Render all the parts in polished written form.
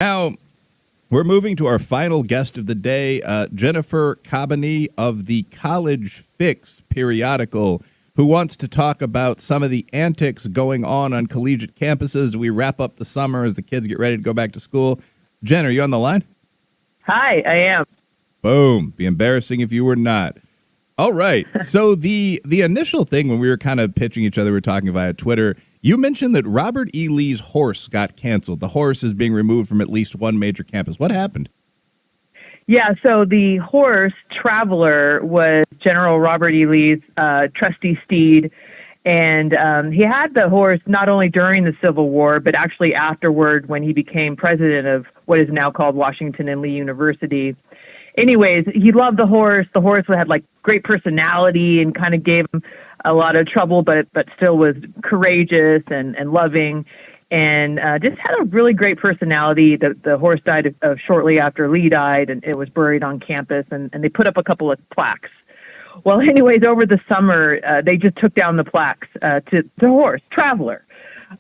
Now, we're moving to our final guest of the day, Jennifer Kabbany of the College Fix periodical, who wants to talk about some of the antics going on collegiate campuses as we wrap up the summer as the kids get ready to go back to school. Jen, are you on the line? Hi, I am. Boom. Be embarrassing if you were not. All right. So the initial thing when we were kind of pitching each other, we were talking via Twitter, you mentioned that Robert E. Lee's horse got canceled. The horse is being removed from at least one major campus. What happened? Yeah, so the horse, Traveler, was General Robert E. Lee's trusty steed. And he had the horse not only during the Civil War, but actually afterward when he became president of what is now called Washington and Lee University. Anyways, he loved the horse. The horse had like great personality and kind of gave him a lot of trouble, but still was courageous and loving, and just had a really great personality. The horse died shortly after Lee died, and it was buried on campus, and they put up a couple of plaques. Well, anyways, over the summer, they just took down the plaques to the horse, Traveler.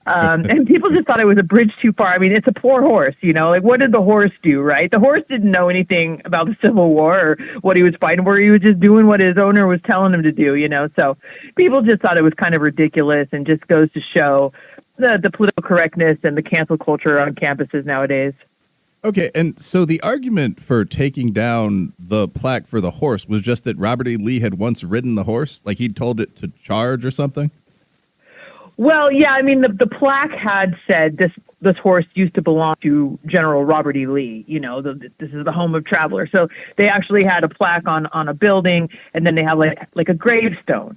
And people just thought it was a bridge too far. I mean, it's a poor horse, like what did the horse do, right? The horse didn't know anything about the Civil War or what he was fighting for. He was just doing what his owner was telling him to do, So people just thought it was kind of ridiculous and just goes to show the political correctness and the cancel culture on campuses nowadays. Okay, and so the argument for taking down the plaque for the horse was just that Robert E. Lee had once ridden the horse, like he'd told it to charge or something? Well, yeah, I mean, the plaque had said this horse used to belong to General Robert E. Lee. This is the home of Traveler. So they actually had a plaque on a building, and then they have like a gravestone.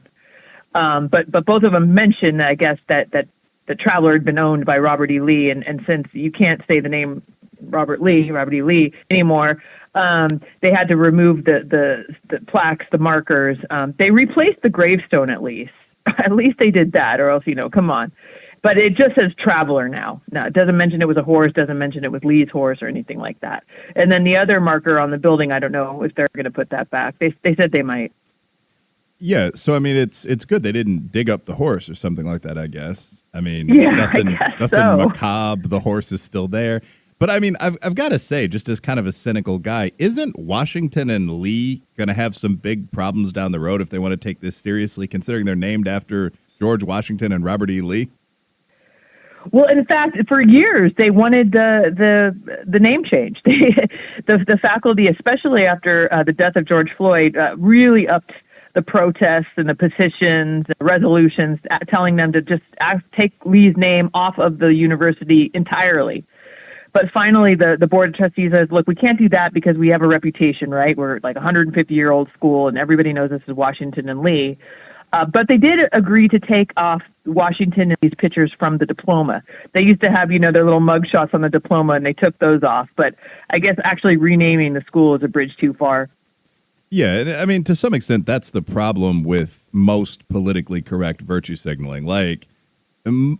But both of them mentioned, I guess, that the Traveler had been owned by Robert E. Lee, and since you can't say the name Robert E. Lee anymore, they had to remove the plaques, the markers. They replaced the gravestone at least. At least they did that, or else, come on. But it just says Traveler now. No, it doesn't mention it was a horse, doesn't mention it was Lee's horse or anything like that. And then the other marker on the building, I don't know if they're going to put that back. They said they might. Yeah, so I mean, it's good they didn't dig up the horse or something like that, I guess. I mean, yeah, nothing so. macabre. The horse is still there. But I mean, I've got to say, just as kind of a cynical guy, isn't Washington and Lee going to have some big problems down the road if they want to take this seriously, considering they're named after George Washington and Robert E. Lee? Well, in fact, for years they wanted the name change. The faculty, especially after the death of George Floyd, really upped the protests and the petitions, and resolutions, telling them to just take Lee's name off of the university entirely. But finally, the board of trustees says, look, we can't do that because we have a reputation, right? We're like a 150-year-old school, and everybody knows this is Washington and Lee. But they did agree to take off Washington and Lee's pictures from the diploma. They used to have, their little mug shots on the diploma, and they took those off. But I guess actually renaming the school is a bridge too far. Yeah, I mean, to some extent, that's the problem with most politically correct virtue signaling. Like,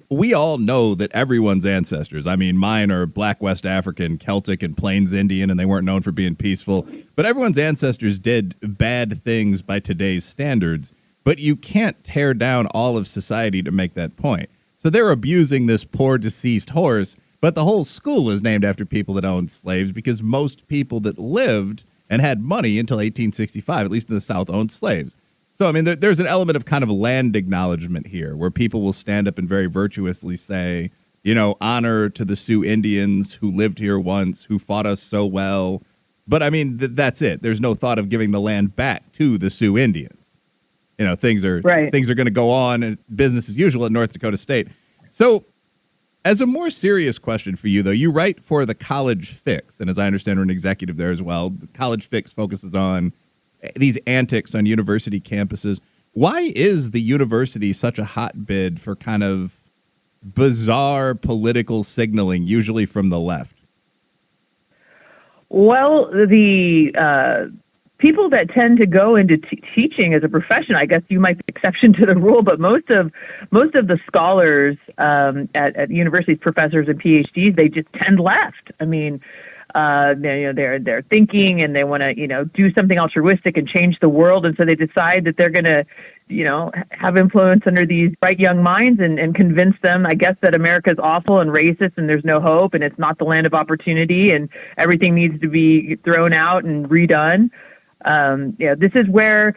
we all know that everyone's ancestors, I mean, mine are Black West African, Celtic, and Plains Indian, and they weren't known for being peaceful. But everyone's ancestors did bad things by today's standards. But you can't tear down all of society to make that point. So they're abusing this poor deceased horse, but the whole school is named after people that owned slaves because most people that lived and had money until 1865, at least in the South, owned slaves. So, I mean, there's an element of kind of land acknowledgement here where people will stand up and very virtuously say, honor to the Sioux Indians who lived here once, who fought us so well. But, I mean, that's it. There's no thought of giving the land back to the Sioux Indians. Things are going to go on and business as usual at North Dakota State. So, as a more serious question for you, though, you write for the College Fix, and as I understand, you're an executive there as well. The College Fix focuses on these antics on university campuses. Why is the university such a hotbed for kind of bizarre political signaling, usually from the left? Well, the people that tend to go into teaching as a profession, I guess you might be exception to the rule, but most of the scholars at universities, professors and PhDs, they just tend left. I mean, they're thinking and they want to do something altruistic and change the world, and so they decide that they're going to have influence under these bright young minds and convince them, I guess, that America is awful and racist and there's no hope and it's not the land of opportunity and everything needs to be thrown out and redone. This is where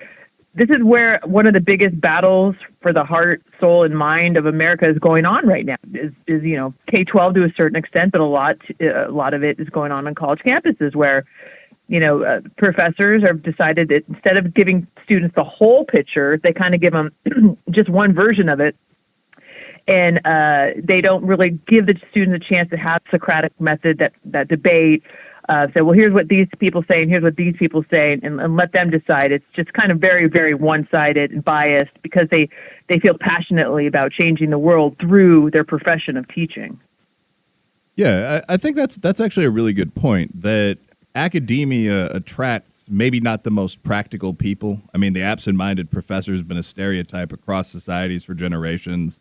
one of the biggest battles for the heart, soul, and mind of America is going on right now. Is K-12 to a certain extent, but a lot of it is going on college campuses where professors have decided that instead of giving students the whole picture, they kind of give them just one version of it. And they don't really give the students a chance to have Socratic method, that debate. Say, well, here's what these people say, and here's what these people say, and let them decide. It's just kind of very, very one-sided and biased because they feel passionately about changing the world through their profession of teaching. Yeah, I think that's actually a really good point, that academia attracts maybe not the most practical people. I mean, the absent-minded professor has been a stereotype across societies for generations.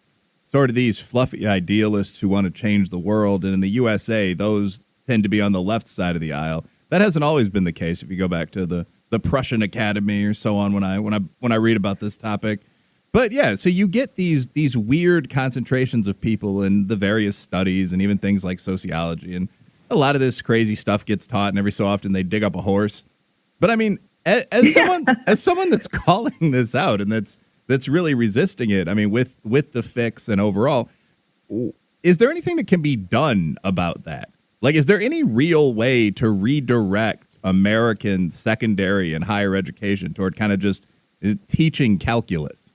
Sort of these fluffy idealists who want to change the world, and in the USA, those tend to be on the left side of the aisle. That hasn't always been the case if you go back to the Prussian Academy or so on when I read about this topic. But yeah, so you get these weird concentrations of people in the various studies and even things like sociology, and a lot of this crazy stuff gets taught, and every so often they dig up a horse. But I mean, as someone that's calling this out and that's really resisting it, I mean, with the fix and overall, is there anything that can be done about that? Like, is there any real way to redirect American secondary and higher education toward kind of just teaching calculus?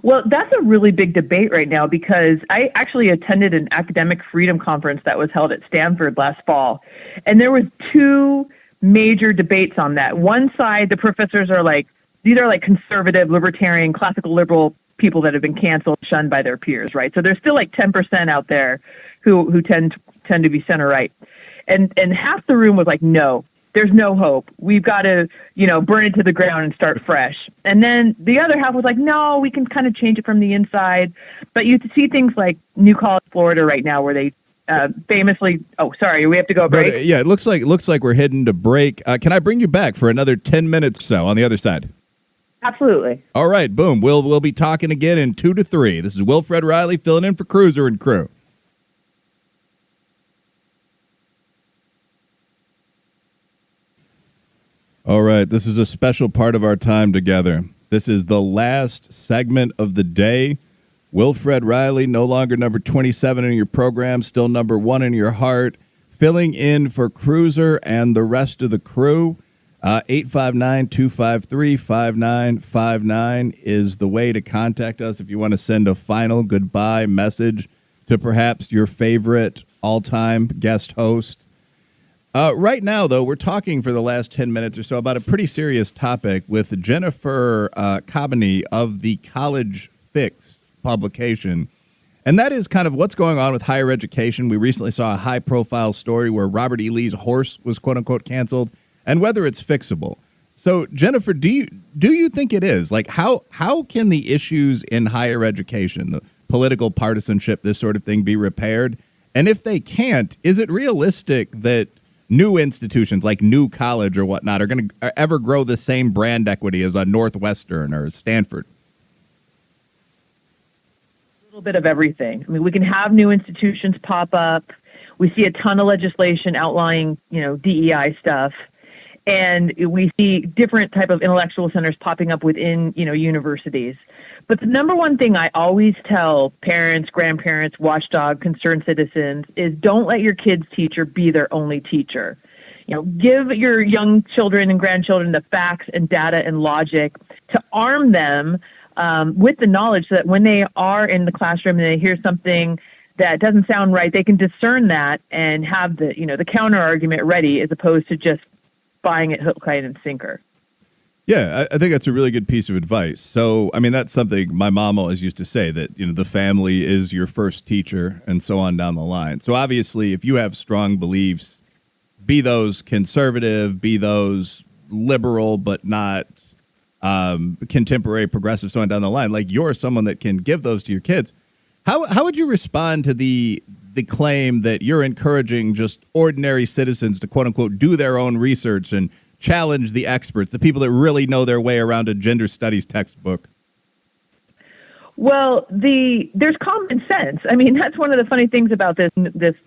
Well, that's a really big debate right now because I actually attended an academic freedom conference that was held at Stanford last fall. And there was two major debates on that. One side, the professors are like, these are like conservative, libertarian, classical liberal people that have been canceled, shunned by their peers, right? So there's still like 10% out there who tend to be center right. And half the room was like, no, there's no hope. We've got to, burn it to the ground and start fresh. And then the other half was like, no, we can kind of change it from the inside. But you see things like New College, Florida right now where they famously, we have to go break. But, yeah, it looks like we're heading to break. Can I bring you back for another 10 minutes or so on the other side? Absolutely. All right, boom. We'll be talking again in 2 to 3. This is Wilfred Reilly filling in for Kruser and Crew. All right, this is a special part of our time together. This is the last segment of the day. Wilfred Reilly, no longer number 27 in your program, still number 1 in your heart, filling in for Kruser and the rest of the crew. 859-253-5959 is the way to contact us if you want to send a final goodbye message to perhaps your favorite all-time guest host. Right now, though, we're talking for the last 10 minutes or so about a pretty serious topic with Jennifer Kabbany of the College Fix publication. And that is kind of what's going on with higher education. We recently saw a high-profile story where Robert E. Lee's horse was quote-unquote canceled, and whether it's fixable. So, Jennifer, do you think it is? Like, how can the issues in higher education, the political partisanship, this sort of thing, be repaired? And if they can't, is it realistic that new institutions like New College or whatnot are going to ever grow the same brand equity as a Northwestern or Stanford? A little bit of everything. I mean, we can have new institutions pop up. We see a ton of legislation outlining, DEI stuff. And we see different type of intellectual centers popping up within, universities. But the number one thing I always tell parents, grandparents, watchdog, concerned citizens is don't let your kid's teacher be their only teacher. Give your young children and grandchildren the facts and data and logic to arm them with the knowledge so that when they are in the classroom and they hear something that doesn't sound right, they can discern that and have the counter argument ready as opposed to just buying it hook, line, and sinker. Yeah, I think that's a really good piece of advice. So, I mean, that's something my mom always used to say, that, the family is your first teacher and so on down the line. So obviously, if you have strong beliefs, be those conservative, be those liberal, but not contemporary, progressive, so on down the line, like you're someone that can give those to your kids. How would you respond to the claim that you're encouraging just ordinary citizens to, quote unquote, do their own research and challenge the experts, the people that really know their way around a gender studies textbook? Well, there's common sense. I mean, that's one of the funny things about this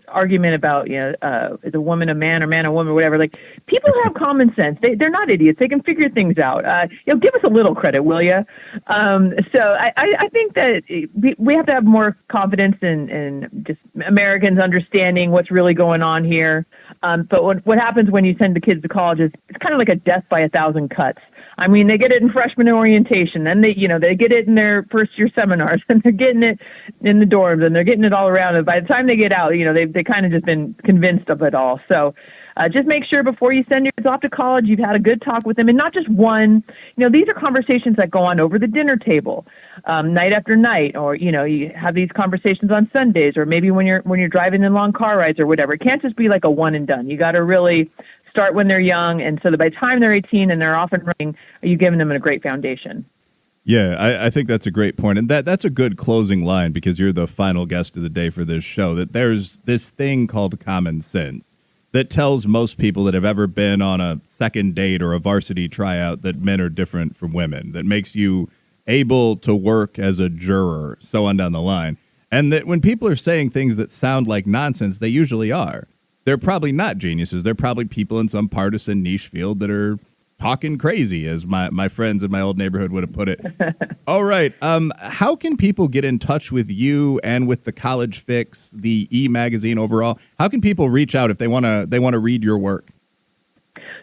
argument about is a woman a man or man a woman or whatever. Like, people have common sense. They're not idiots. They can figure things out. Give us a little credit, will you? So I think that we have to have more confidence in just Americans understanding what's really going on here. But what happens when you send the kids to college is it's kind of like a death by 1,000 cuts. I mean, they get it in freshman orientation, then they get it in their first year seminars, and they're getting it in the dorms, and they're getting it all around. And by the time they get out, they kind of just been convinced of it all. So just make sure before you send your kids off to college, you've had a good talk with them, and not just one. These are conversations that go on over the dinner table, night after night, or you have these conversations on Sundays, or maybe when you're driving in long car rides or whatever. It can't just be like a one and done. You got to really start when they're young, and so that by the time they're 18 and they're off and running, are you giving them a great foundation? Yeah, I think that's a great point. And that's a good closing line, because you're the final guest of the day for this show, that there's this thing called common sense that tells most people that have ever been on a second date or a varsity tryout that men are different from women, that makes you able to work as a juror, so on down the line. And that when people are saying things that sound like nonsense, they usually are. They're probably not geniuses. They're probably people in some partisan niche field that are talking crazy, as my friends in my old neighborhood would have put it. All right. How can people get in touch with you and with the College Fix, the e-magazine overall? How can people reach out if they want to read your work?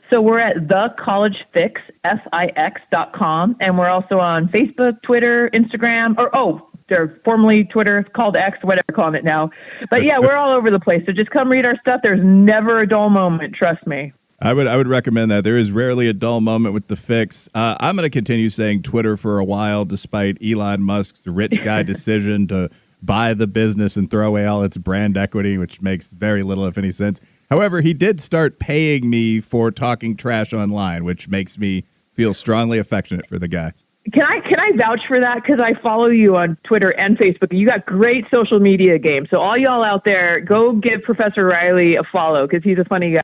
So we're at thecollegefix.com, and we're also on Facebook, Twitter, Instagram, they're formerly Twitter, it's called X, whatever we're calling it now. But yeah, we're all over the place. So just come read our stuff. There's never a dull moment, trust me. I would recommend that. There is rarely a dull moment with the Fix. I'm going to continue saying Twitter for a while, despite Elon Musk's rich guy decision to buy the business and throw away all its brand equity, which makes very little, if any, sense. However, he did start paying me for talking trash online, which makes me feel strongly affectionate for the guy. Can I vouch for that? Because I follow you on Twitter and Facebook. You got great social media game. So all y'all out there, go give Professor Reilly a follow, because he's a funny guy.